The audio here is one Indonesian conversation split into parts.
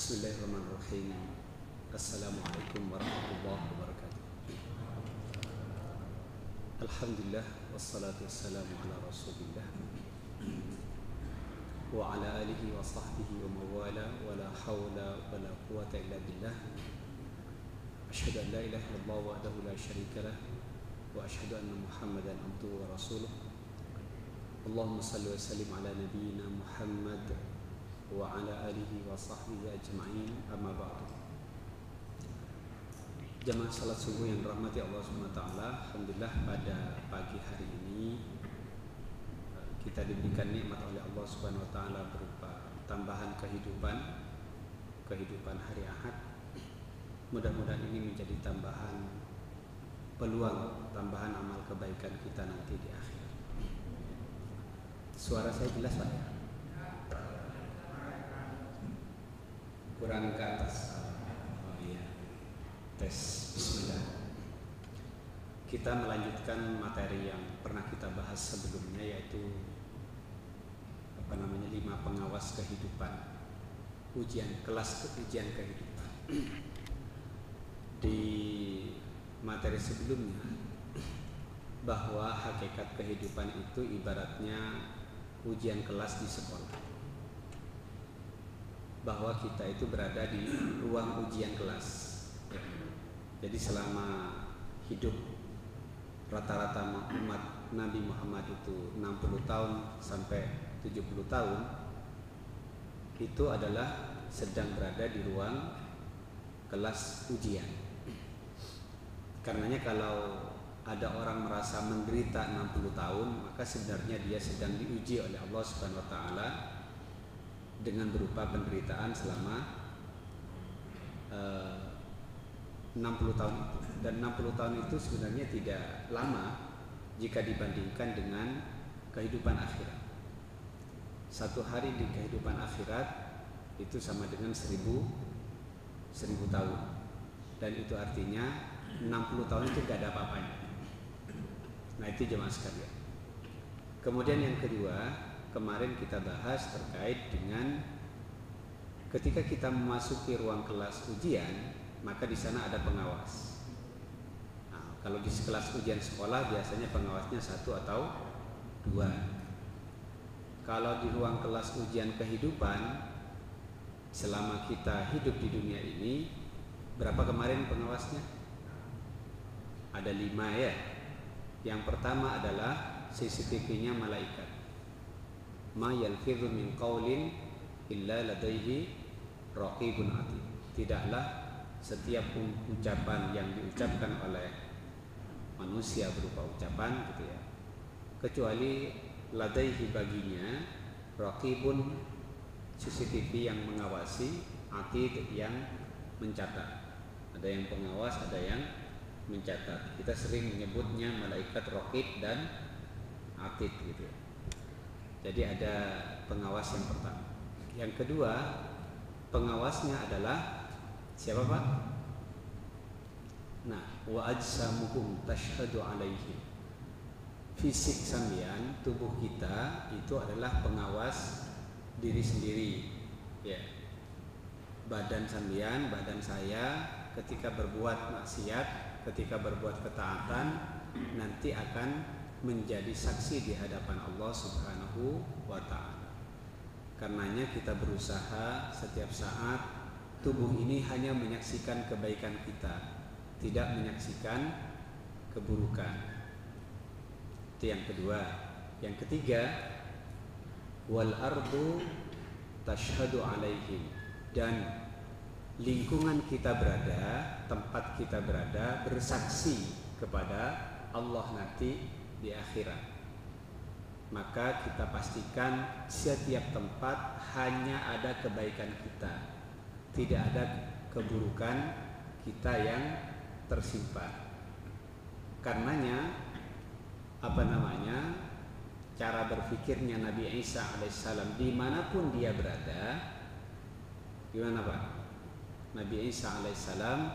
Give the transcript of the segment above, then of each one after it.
Bismillahirrahmanirrahim. Assalamualaikum warahmatullahi wabarakatuh. Alhamdulillah wassalatu wassalamu ala Rasulillah wa ala alihi wa sahbihi wa mawala wa la hawla wa la quwata illa billah. Asyhadu an la ilaha illallah wahdahu la syarika lah wa asyhadu anna Muhammadan abduhu wa rasuluh. Allahumma salli wa sallim ala nabiyyina Muhammad wa ala alihi wa sahbihi ajma'in, amma ba'du. Jamaah salat subuh yang dirahmati Allah Subhanahu wa taala, alhamdulillah pada pagi hari ini kita diberikan nikmat oleh Allah Subhanahu wa taala berupa tambahan kehidupan hari Ahad. Mudah-mudahan ini menjadi tambahan peluang, tambahan amal kebaikan kita nanti di akhir. Suara saya jelas Pak ya? Kurang ke atas. Oh iya. Tes. Bismillah. Kita melanjutkan materi yang pernah kita bahas sebelumnya, yaitu 5 pengawas kehidupan. Kelas ujian kehidupan. Di materi sebelumnya bahwa hakikat kehidupan itu ibaratnya ujian kelas di sekolah. Bahwa kita itu berada di ruang ujian kelas ya. Jadi selama hidup rata-rata umat Nabi Muhammad itu 60 tahun sampai 70 tahun itu adalah sedang berada di ruang kelas ujian. Karenanya kalau ada orang merasa menderita 60 tahun, maka sebenarnya dia sedang diuji oleh Allah Subhanahu wa taala dengan berupa penderitaan selama 60 tahun itu. Dan 60 tahun itu sebenarnya tidak lama jika dibandingkan dengan kehidupan akhirat. Satu hari di kehidupan akhirat itu sama dengan 1000 tahun. Dan itu artinya 60 tahun itu gak ada apa-apanya. Nah itu jemaah sekalian. Kemudian yang kedua, kemarin kita bahas terkait dengan ketika kita memasuki ruang kelas ujian, maka di sana ada pengawas. Nah, kalau di kelas ujian sekolah biasanya pengawasnya 1 atau 2. Kalau di ruang kelas ujian kehidupan, selama kita hidup di dunia ini, berapa kemarin pengawasnya? Ada 5 ya. Yang pertama adalah CCTV-nya malaikat. Ma yalfidhu min qaulin illa ladaihi raqibun atid. Tidaklah setiap ucapan yang diucapkan oleh manusia berupa ucapan gitu ya, kecuali ladaihi baginya raqibun CCTV yang mengawasi, atid yang mencatat. Ada yang pengawas, ada yang mencatat. Kita sering menyebutnya malaikat raqib dan atid gitu ya. Jadi ada pengawas yang pertama. Yang kedua, pengawasnya adalah siapa Pak? Nah, wa ajsamuhum tashhadu alaihi. Fisik sambian, tubuh kita itu adalah pengawas diri sendiri ya. Badan sambian, badan saya ketika berbuat maksiat, ketika berbuat ketaatan, nanti akan menjadi saksi di hadapan Allah Subhanahu wa ta'ala. Karenanya kita berusaha setiap saat tubuh ini hanya menyaksikan kebaikan kita, tidak menyaksikan keburukan. Itu yang kedua. Yang ketiga, wal ardu tashhadu alaihim. Dan lingkungan kita berada, tempat kita berada bersaksi kepada Allah nanti di akhirat. Maka kita pastikan setiap tempat hanya ada kebaikan kita, tidak ada keburukan kita yang tersimpan. Karenanya cara berpikirnya Nabi Isa alaihissalam dimanapun dia berada, gimana Pak? Nabi Isa alaihissalam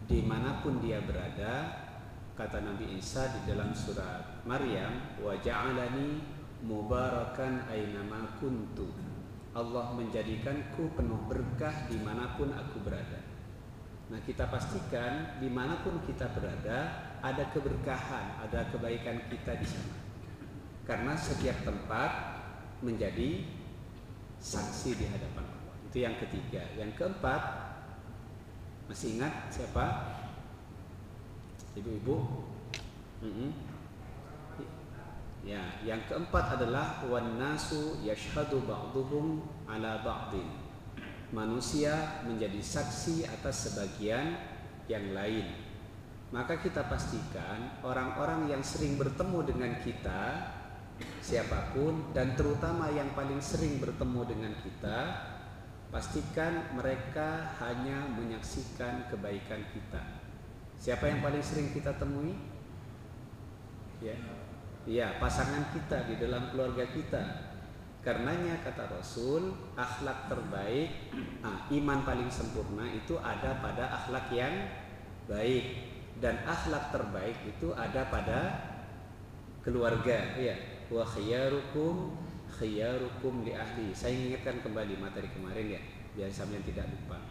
dimanapun dia berada, kata Nabi Isa di dalam surat Maryam, wa ja'alani mubarakan ainama kuntu. Allah menjadikanku penuh berkah dimanapun aku berada. Nah, kita pastikan dimanapun kita berada ada keberkahan, ada kebaikan kita di sana. Karena setiap tempat menjadi saksi di hadapan Allah. Itu yang ketiga. Yang keempat, masih ingat siapa? Ibu-ibu? Ya, yang keempat adalah wan nasu yashhadu ba'dhum ala ba'din. Manusia menjadi saksi atas sebagian yang lain. Maka kita pastikan orang-orang yang sering bertemu dengan kita, siapapun, dan terutama yang paling sering bertemu dengan kita, pastikan mereka hanya menyaksikan kebaikan kita. Siapa yang paling sering kita temui? Ya, pasangan kita di dalam keluarga kita. Karenanya kata Rasul, akhlak terbaik, iman paling sempurna itu ada pada akhlak yang baik, dan akhlak terbaik itu ada pada keluarga. Ya, wa khiyarukum khiyarukum li ahli. Saya ingatkan kembali materi kemarin ya, biar sampean tidak lupa.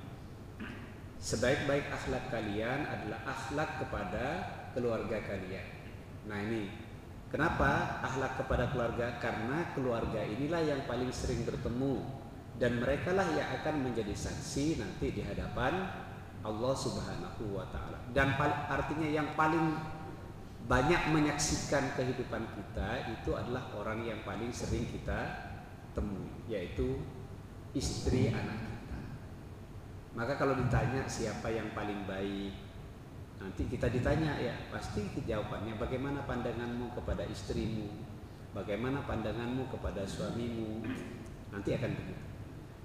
Sebaik-baik akhlak kalian adalah akhlak kepada keluarga kalian. Nah, ini kenapa akhlak kepada keluarga? Karena keluarga inilah yang paling sering bertemu, dan merekalah yang akan menjadi saksi nanti di hadapan Allah Subhanahu wa ta'ala. Dan artinya yang paling banyak menyaksikan kehidupan kita itu adalah orang yang paling sering kita temui, yaitu istri anak kita. Maka kalau ditanya siapa yang paling baik, nanti kita ditanya, ya pasti jawabannya bagaimana pandanganmu kepada istrimu, bagaimana pandanganmu kepada suamimu, nanti akan begitu.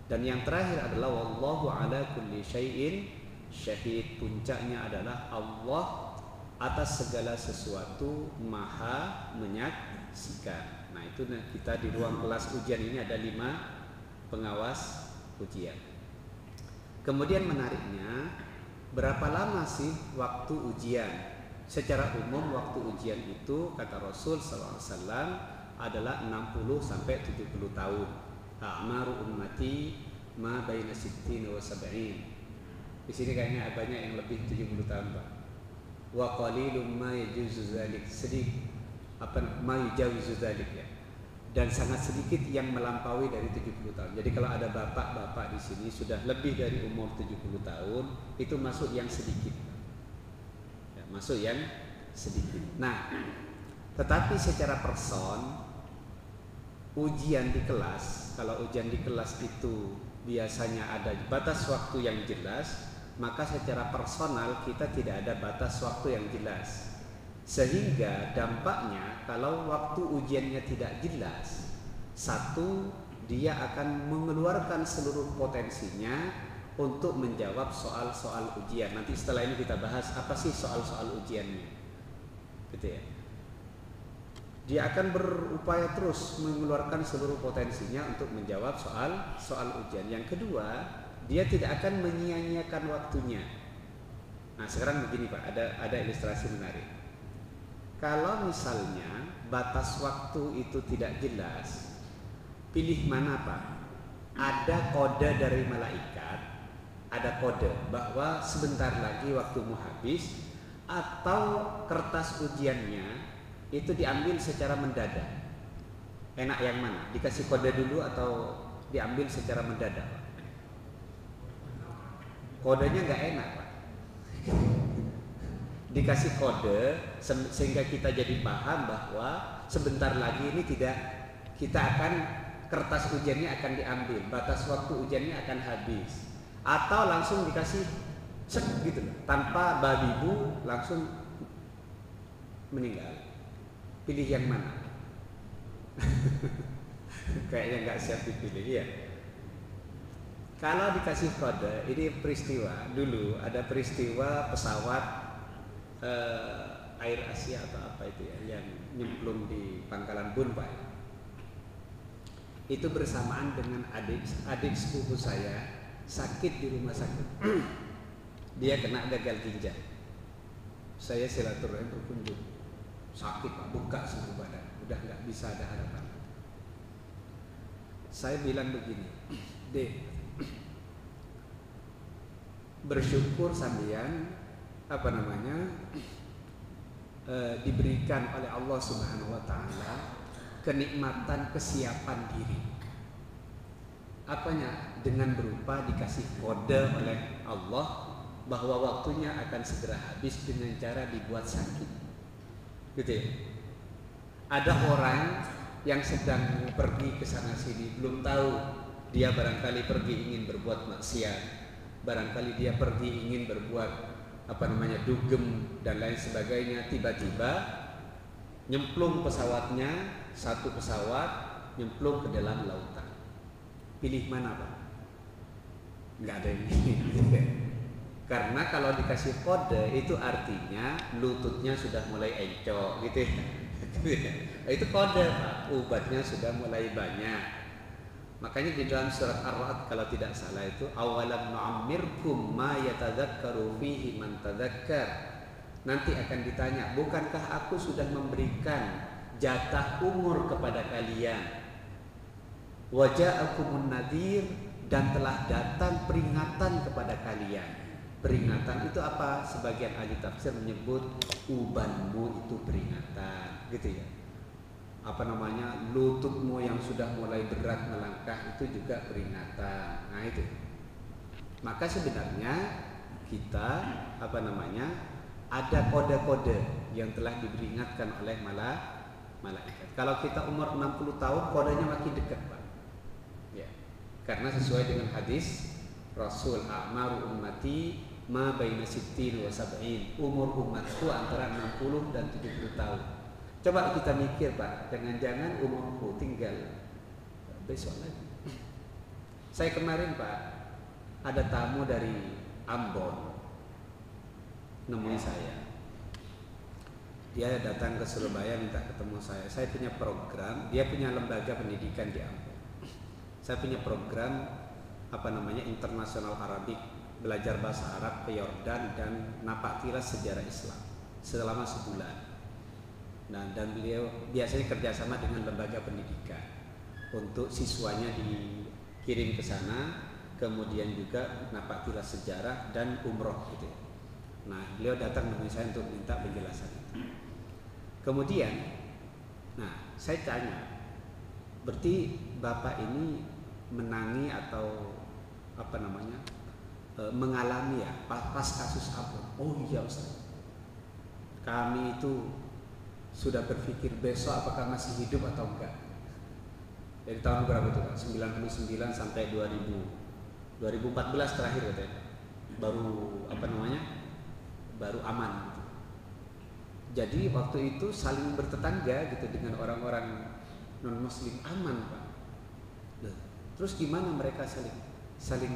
Dan yang terakhir adalah wallahu ala kulli syai'in syahid. Puncaknya adalah Allah atas segala sesuatu maha menyaksikan. Nah, itu kita di ruang kelas ujian ini ada 5 pengawas ujian. Kemudian menariknya, berapa lama sih waktu ujian? Secara umum waktu ujian itu kata Rasul SAW adalah 60 sampai 70 tahun. A'maru ummati ma baina 60 wa 70. Di sini kayaknya banyak yang lebih 70 tahun, Pak. Wa qalilum ma yajuzu dzalik, sedikit ma yujawizu dzalik ya. Dan sangat sedikit yang melampaui dari 70 tahun. Jadi kalau ada bapak-bapak di sini sudah lebih dari umur 70 tahun, itu masuk yang sedikit. Ya, masuk yang sedikit. Nah, tetapi secara person, ujian di kelas, kalau ujian di kelas itu biasanya ada batas waktu yang jelas, maka secara personal kita tidak ada batas waktu yang jelas. Sehingga dampaknya kalau waktu ujiannya tidak jelas, satu, dia akan mengeluarkan seluruh potensinya untuk menjawab soal-soal ujian. Nanti setelah ini kita bahas apa sih soal-soal ujiannya, gitu ya. Dia akan berupaya terus mengeluarkan seluruh potensinya untuk menjawab soal ujian. Yang kedua, dia tidak akan menyia-nyiakan waktunya. Nah, sekarang begini Pak, ada ilustrasi menarik. Kalau misalnya batas waktu itu tidak jelas, pilih mana Pak? Ada kode dari malaikat, ada kode bahwa sebentar lagi waktumu habis, atau kertas ujiannya itu diambil secara mendadak. Enak yang mana? Dikasih kode dulu atau diambil secara mendadak? Kodenya nggak enak Pak. Dikasih kode sehingga kita jadi paham bahwa sebentar lagi ini kita akan kertas ujiannya akan diambil, batas waktu ujiannya akan habis, atau langsung dikasih cek gitu tanpa babi bu langsung meninggal. Pilih yang mana? Kayaknya nggak siap dipilih ya. Kalau dikasih kode, ini peristiwa dulu, ada peristiwa pesawat Air Asia atau apa itu ya, yang nyemplung di Pangkalan Bun Pak. Itu bersamaan dengan adik sepupu saya sakit di rumah sakit. Dia kena gagal ginjal. Saya silaturahim berkunjung. Sakit Pak, buka seluruh badan, udah nggak bisa ada harapan. saya bilang begini, Dek, bersyukur sampean diberikan oleh Allah Subhanahu wa taala kenikmatan kesiapan diri. Apanya? Dengan berupa dikasih kode oleh Allah bahwa waktunya akan segera habis dengan cara dibuat sakit. Gitu ya. Ada orang yang sedang pergi ke sana sini, belum tahu dia barangkali pergi ingin berbuat maksiat, barangkali dia pergi ingin berbuat dugem dan lain sebagainya. Tiba-tiba nyemplung pesawatnya, satu pesawat nyemplung ke dalam lautan. Pilih mana, Pak? Nggak ada ini. Karena kalau dikasih kode itu artinya lututnya sudah mulai encok gitu ya. Itu kode, Pak. Obatnya sudah mulai banyak. Makanya di dalam surat Ar-Ra'd kalau tidak salah itu awalam nu'ammirkum ma yatadzakkaru fihi man tadzakkar. Nanti akan ditanya, bukankah aku sudah memberikan jatah umur kepada kalian? Wa ja'akumun nadhir, dan telah datang peringatan kepada kalian. Peringatan itu apa? Sebagian ahli tafsir menyebut ubanmu itu peringatan, gitu ya. Lututmu yang sudah mulai berat melangkah itu juga peringatan. Nah itu. Maka sebenarnya kita ada kode-kode yang telah diperingatkan oleh malaikat. Kalau kita umur 60 tahun kodenya makin dekat, Pak. Ya. Karena sesuai dengan hadis Rasul, a'maru ummati ma baina sittin wa sab'in. Umur umatku antara 60 dan 70 tahun. Coba kita mikir, Pak, jangan-jangan umurku tinggal besok lagi. Saya kemarin, Pak, ada tamu dari Ambon nemui saya. Dia datang ke Surabaya minta ketemu saya. Saya punya program, dia punya lembaga pendidikan di Ambon. Saya punya program Internasional Arabik, belajar bahasa Arab ke Yordan dan napak tilas sejarah Islam selama sebulan. Nah, dan beliau biasanya kerjasama dengan lembaga pendidikan untuk siswanya dikirim ke sana, kemudian juga napak tilas sejarah dan umroh gitu. Nah, beliau datang menemui saya untuk minta penjelasan itu. Kemudian, saya tanya, berarti Bapak ini menangi atau mengalami ya pas kasus Ambon? Oh iya, Ustaz. Kami itu sudah berpikir besok apakah masih hidup atau enggak. Dari tahun berapa itu, Pak? 99 sampai 2014 terakhir katanya. Baru aman gitu. Jadi waktu itu saling bertetangga gitu dengan orang-orang non muslim aman, Pak. Terus gimana mereka saling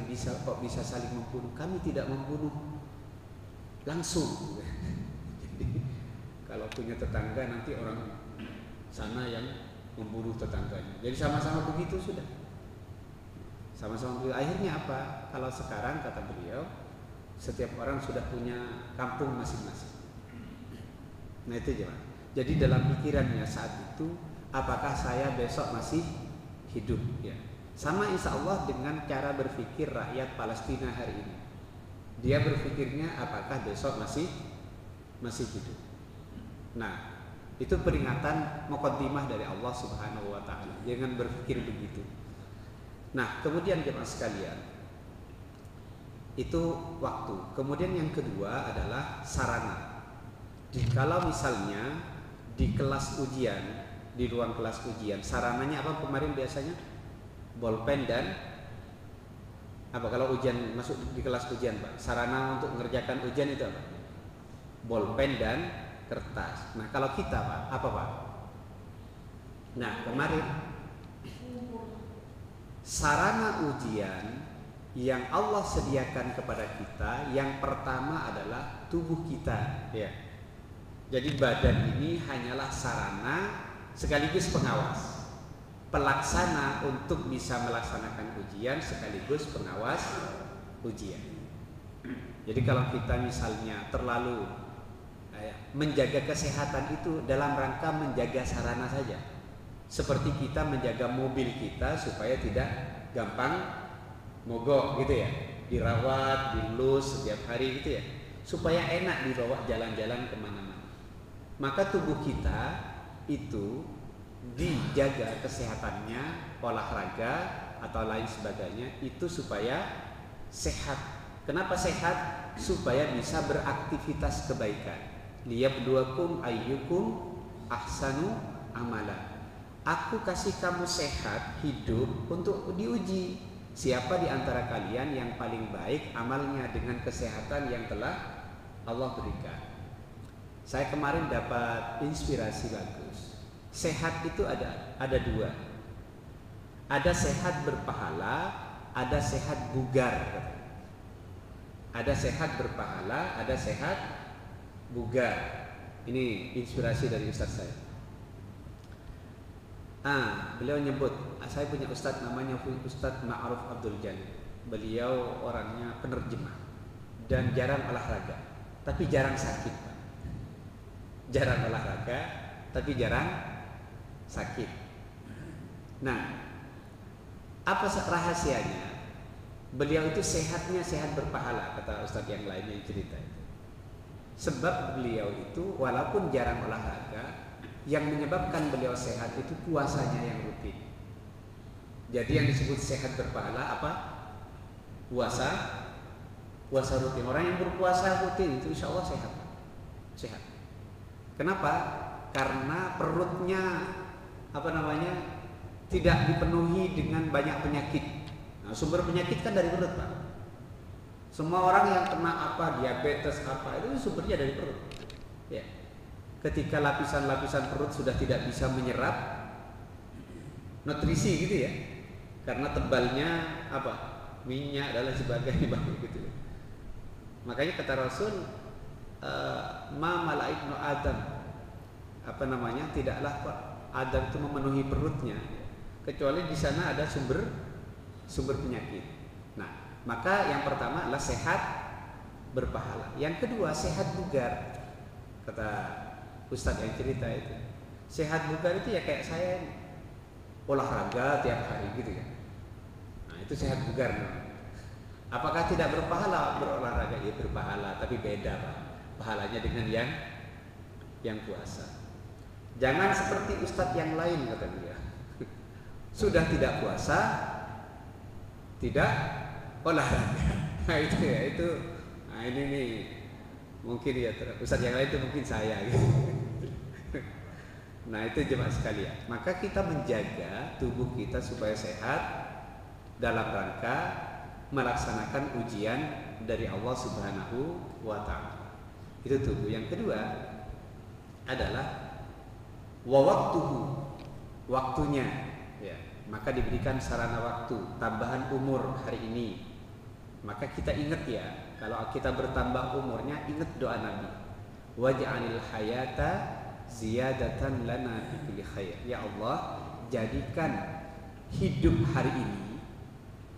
bisa saling membunuh? Kami tidak membunuh langsung. Kalau punya tetangga nanti orang sana yang membunuh tetangganya. Jadi sama-sama begitu sudah. Sama-sama begitu. Akhirnya apa? Kalau sekarang kata beliau, setiap orang sudah punya kampung masing-masing. Nah itu aja. Jadi dalam pikirannya saat itu, apakah saya besok masih hidup? Ya. Sama insya Allah dengan cara berpikir rakyat Palestina hari ini. Dia berpikirnya apakah besok masih hidup. Nah, itu peringatan muqaddimah dari Allah Subhanahu wa taala. Jangan berpikir begitu. Nah, kemudian jemaah sekalian, itu waktu. Kemudian yang kedua adalah sarana. Kalau misalnya di kelas ujian, di ruang kelas ujian, sarananya apa kemarin biasanya? Bolpen dan apa kalau ujian masuk di kelas ujian, Pak? Sarana untuk mengerjakan ujian itu apa? Bolpen dan kertas. Nah, kalau kita, Pak, apa, Pak? Nah, kemarin sarana ujian yang Allah sediakan kepada kita yang pertama adalah tubuh kita, ya. Jadi badan ini hanyalah sarana sekaligus pengawas, pelaksana untuk bisa melaksanakan ujian sekaligus pengawas ujian. Jadi kalau kita misalnya terlalu menjaga kesehatan itu dalam rangka menjaga sarana saja. Seperti kita menjaga mobil kita supaya tidak gampang mogok gitu ya, dirawat, dilus setiap hari gitu ya, supaya enak dibawa jalan-jalan kemana-mana. Maka tubuh kita itu dijaga kesehatannya, olahraga atau lain sebagainya itu supaya sehat. Kenapa sehat? Supaya bisa beraktivitas kebaikan. Liyabluwakum ayyukum ahsanu amala. Aku kasih kamu sehat hidup untuk diuji siapa di antara kalian yang paling baik amalnya dengan kesehatan yang telah Allah berikan. Saya kemarin dapat inspirasi bagus. Sehat itu ada dua. Ada sehat berpahala, ada sehat bugar. Ada sehat berpahala, ada sehat bugar. Ini inspirasi dari ustaz saya. Beliau nyebut, saya punya ustaz namanya Ustaz Ma'ruf Abdul Jalil. Beliau orangnya penerjemah dan jarang olahraga, tapi jarang sakit. Jarang olahraga, tapi jarang sakit. Nah, apa rahasianya? Beliau itu sehatnya sehat berpahala, kata ustadz yang lainnya yang cerita itu. Sebab beliau itu walaupun jarang olahraga, yang menyebabkan beliau sehat itu puasanya yang rutin. Jadi yang disebut sehat berpahala apa? Puasa rutin. Orang yang berpuasa rutin itu insya Allah sehat. Kenapa? Karena perutnya tidak dipenuhi dengan banyak penyakit. Nah, sumber penyakit kan dari perut, Pak. Semua orang yang kena diabetes itu sumbernya dari perut. Ya. Ketika lapisan-lapisan perut sudah tidak bisa menyerap nutrisi gitu ya, karena tebalnya minyak dan lain sebagainya gitu. Makanya kata Rasul, ma mala ibnu Adam tidaklah Adam itu memenuhi perutnya kecuali di sana ada sumber penyakit. Nah, maka yang pertama adalah sehat berpahala. Yang kedua sehat bugar. Kata ustadz yang cerita itu, sehat bugar itu ya kayak saya olahraga tiap hari gitu ya. Nah, itu sehat bugar. Apakah tidak berpahala berolahraga? Ya berpahala, tapi beda Pak. Pahalanya dengan yang puasa. Jangan seperti ustadz yang lain kata dia. Sudah tidak puasa, tidak olahraga. Nah itu ya itu. Nah ini nih mungkin ya ustadz yang lain itu mungkin saya gitu. Nah itu jemaah sekalian. Maka kita menjaga tubuh kita supaya sehat dalam rangka melaksanakan ujian dari Allah Subhanahu wa Ta'ala. Itu tubuh. Yang kedua adalah waktunya ya. Maka diberikan sarana waktu, tambahan umur hari ini. Maka kita ingat ya, kalau kita bertambah umurnya, ingat doa Nabi. Waj'alil hayata ziyadatan lana fi kulli khair. Ya Allah, jadikan hidup hari ini,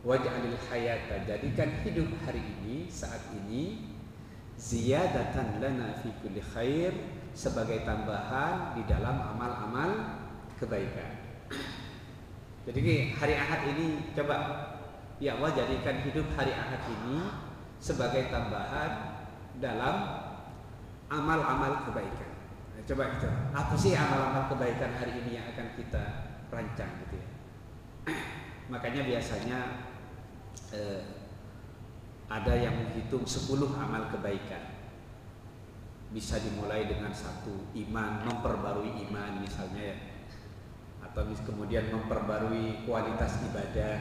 waj'alil hayata, jadikan hidup hari ini, saat ini, ziyadatan lana fi kulli khair, sebagai tambahan di dalam amal-amal kebaikan. Jadi hari Ahad ini coba ya Allah jadikan hidup hari Ahad ini sebagai tambahan dalam amal-amal kebaikan. Nah, coba kita, apa sih amal-amal kebaikan hari ini yang akan kita rancang gitu ya. Makanya biasanya ada yang menghitung 10 amal kebaikan. Bisa dimulai dengan 1, iman, memperbarui iman misalnya ya, atau kemudian memperbarui kualitas ibadah,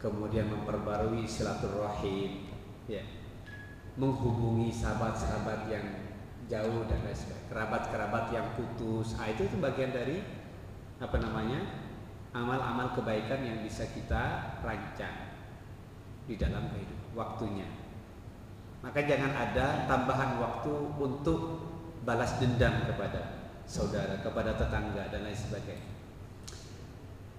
kemudian memperbarui silaturahim ya, menghubungi sahabat-sahabat yang jauh dan lain sebagainya, kerabat-kerabat yang putus. Itu bagian dari amal-amal kebaikan yang bisa kita rancang di dalam kehidupan waktunya. Maka jangan ada tambahan waktu untuk balas dendam kepada saudara, kepada tetangga dan lain sebagainya.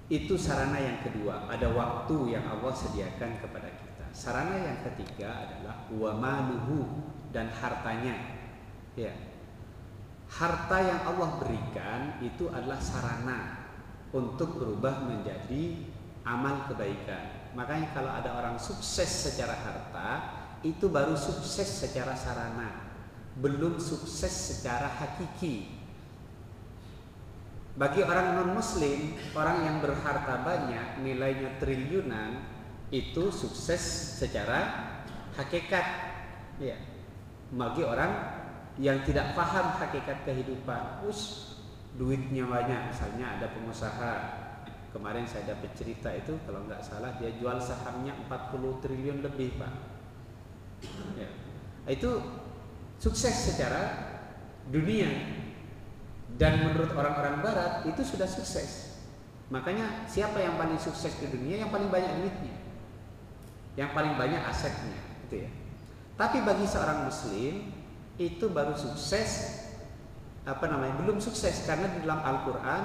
Itu sarana yang kedua, ada waktu yang Allah sediakan kepada kita. Sarana yang ketiga adalah wa maluhu, dan hartanya. Ya. Harta yang Allah berikan itu adalah sarana untuk berubah menjadi amal kebaikan. Makanya kalau ada orang sukses secara harta, itu baru sukses secara sarana, belum sukses secara hakiki. Bagi orang non-muslim, orang yang berharta banyak, nilainya triliunan, itu sukses secara hakikat. Ya. Bagi orang yang tidak paham hakikat kehidupan, duitnya banyak, misalnya ada pengusaha, kemarin saya dapat cerita itu, kalau nggak salah dia jual sahamnya 40 triliun lebih, Pak. Ya. Itu sukses secara dunia. Dan menurut orang-orang barat itu sudah sukses. Makanya siapa yang paling sukses di dunia? Yang paling banyak duitnya, yang paling banyak asetnya, gitu ya. Tapi bagi seorang muslim itu baru sukses, belum sukses, karena di dalam Al-Quran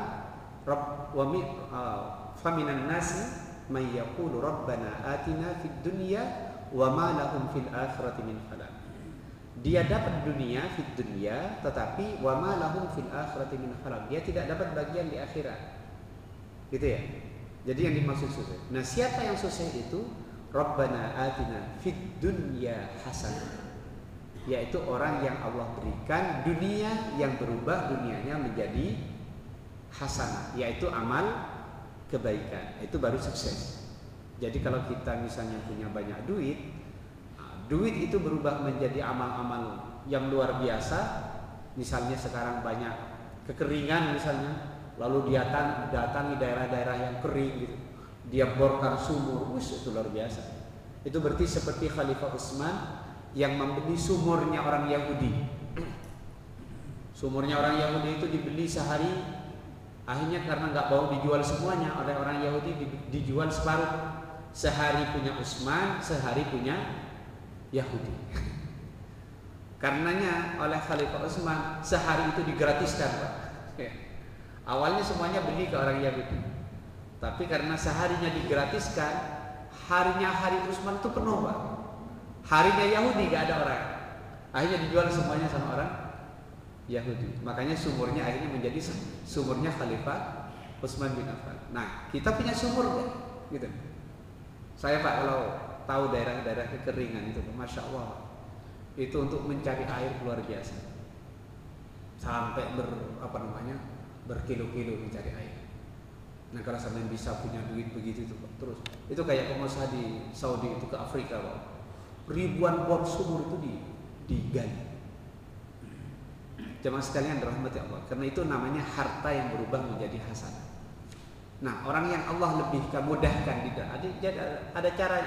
faminan nasi may yaqulu rabbana atina fid dunya wa ma lahum fil akhirati min khalaq. Dia dapat dunia fit dunia, tetapi wa ma lahum fil akhirati min khalaq. Dia tidak dapat bagian di akhirat. Gitu ya. Jadi yang dimaksud sukses. Nah, siapa yang sukses itu? Rabbana atina fid dunya hasanah. Yaitu orang yang Allah berikan dunia yang berubah dunianya menjadi hasanah, yaitu amal kebaikan. Itu baru sukses. Jadi kalau kita misalnya punya banyak duit itu berubah menjadi amal-amal yang luar biasa. Misalnya sekarang banyak kekeringan misalnya, lalu dia datangi daerah-daerah yang kering gitu, dia borkan sumur, itu luar biasa. Itu berarti seperti Khalifah Utsman yang membeli sumurnya orang Yahudi. Sumurnya orang Yahudi itu dibeli sehari, akhirnya karena nggak mau dijual semuanya oleh orang Yahudi, dijual separuh. Sehari punya Utsman, sehari punya Yahudi. Karenanya oleh Khalifah Utsman sehari itu digratiskan, Pak. Awalnya semuanya beli ke orang Yahudi, tapi karena seharinya digratiskan, harinya hari Utsman itu penuh, Pak. Harinya Yahudi gak ada orang, akhirnya dijual semuanya sama orang Yahudi. Makanya sumurnya akhirnya menjadi sumurnya Khalifah Utsman bin Affan. Nah, kita punya sumur gak? Gitu. Saya, Pak, kalau tahu daerah-daerah kekeringan itu, Masya Allah, itu untuk mencari air luar biasa, sampai berkilo-kilo mencari air. Nah, kalau sampai bisa punya duit begitu itu terus, itu kayak pengusaha di Saudi itu ke Afrika, Pak. Ribuan bor sumur itu digali. Jemaah sekalian dirahmati Allah, karena itu namanya harta yang berubah menjadi hasanah. Nah, orang yang Allah lebihkan, mudahkan, ada cara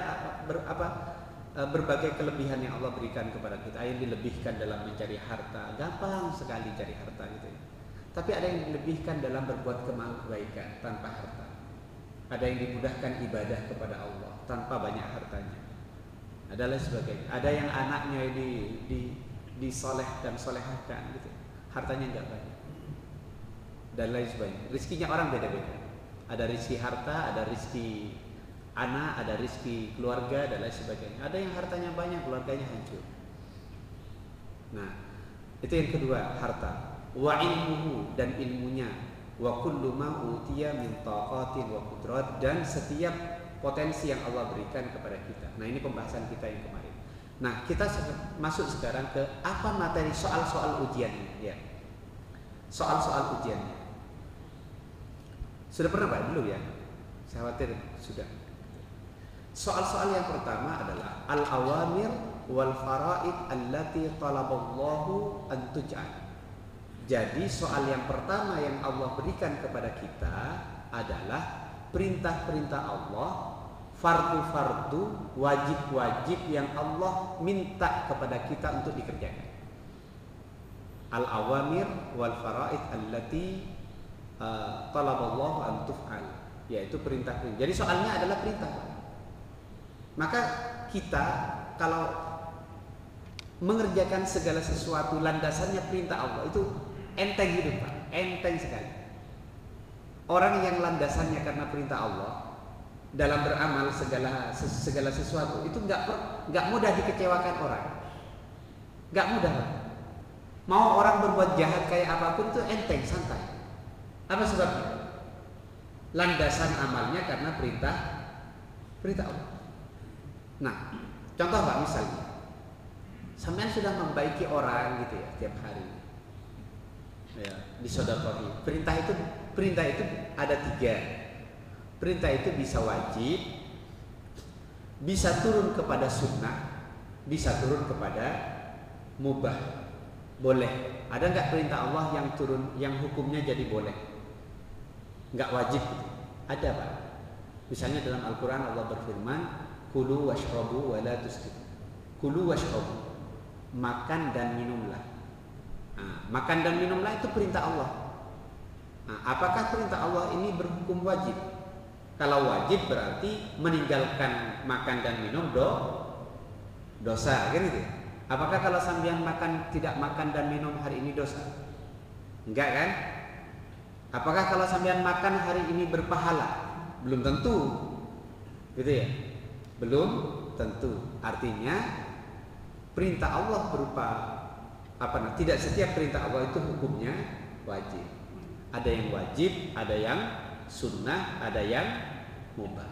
berbagai kelebihan yang Allah berikan kepada kita. Ada yang dilebihkan dalam mencari harta, gampang sekali cari harta gitu ya. Tapi ada yang dilebihkan dalam berbuat kebaikan tanpa harta. Ada yang dimudahkan ibadah kepada Allah tanpa banyak hartanya. Adalah sebagainya. Ada yang anaknya disoleh dan solehahkan gitu, hartanya enggak banyak. Dan lain sebagainya. Rezekinya orang beda-beda. Ada rezeki harta, ada rezeki anak, ada rezeki keluarga, dan lain sebagainya. Ada yang hartanya banyak, keluarganya hancur. Nah, itu yang kedua, harta. Wa ilmuhu, dan ilmunya. Wa kullu ma utiya min taqatin wa qudrat, dan setiap potensi yang Allah berikan kepada kita. Nah, ini pembahasan kita yang kemarin. Nah, kita masuk sekarang ke apa materi soal-soal ujiannya, ya. Soal-soal ujiannya. Sudah pernah, Pak? Belum ya? Saya khawatir sudah. Soal-soal yang pertama adalah al-awamir wal faraid allati talaballahu an tuj'al. Jadi soal yang pertama yang Allah berikan kepada kita adalah perintah-perintah Allah, fardu-fardu, wajib-wajib yang Allah minta kepada kita untuk dikerjakan. Al-awamir wal faraid allati talaballahu an tuf'al, yaitu perintah-perintah. Jadi soalnya adalah perintah. Maka kita kalau mengerjakan segala sesuatu landasannya perintah Allah, itu enteng hidup, Pak. Enteng sekali. Orang yang landasannya karena perintah Allah dalam beramal segala sesuatu itu nggak mudah dikecewakan orang. Nggak mudah, Pak. Mau orang berbuat jahat kayak apapun itu enteng, santai. Apa sebabnya? landasan amalnya karena perintah Allah. Nah, contoh Pak, misalnya sampean sudah membaiki orang gitu ya tiap hari, ya, disedekah. Perintah itu ada 3. Perintah itu bisa wajib, bisa turun kepada sunnah, bisa turun kepada mubah. Boleh. Ada nggak perintah Allah yang turun, yang hukumnya jadi boleh, nggak wajib gitu? Ada Pak. Misalnya dalam Al-Quran Allah berfirman, kulu washrabu wa la tusrifu. Kulu washrabu, makan dan minumlah. Nah, makan dan minumlah itu perintah Allah. Nah, apakah perintah Allah ini berhukum wajib? Kalau wajib berarti meninggalkan makan dan minum dosa, kan gitu. Apakah kalau sambian tidak makan dan minum hari ini dosa? Enggak kan? Apakah kalau sambian makan hari ini berpahala? Belum tentu, gitu ya. Belum tentu. Artinya perintah Allah berupa tidak setiap perintah Allah itu hukumnya wajib. Ada yang wajib, ada yang sunnah, ada yang mubah.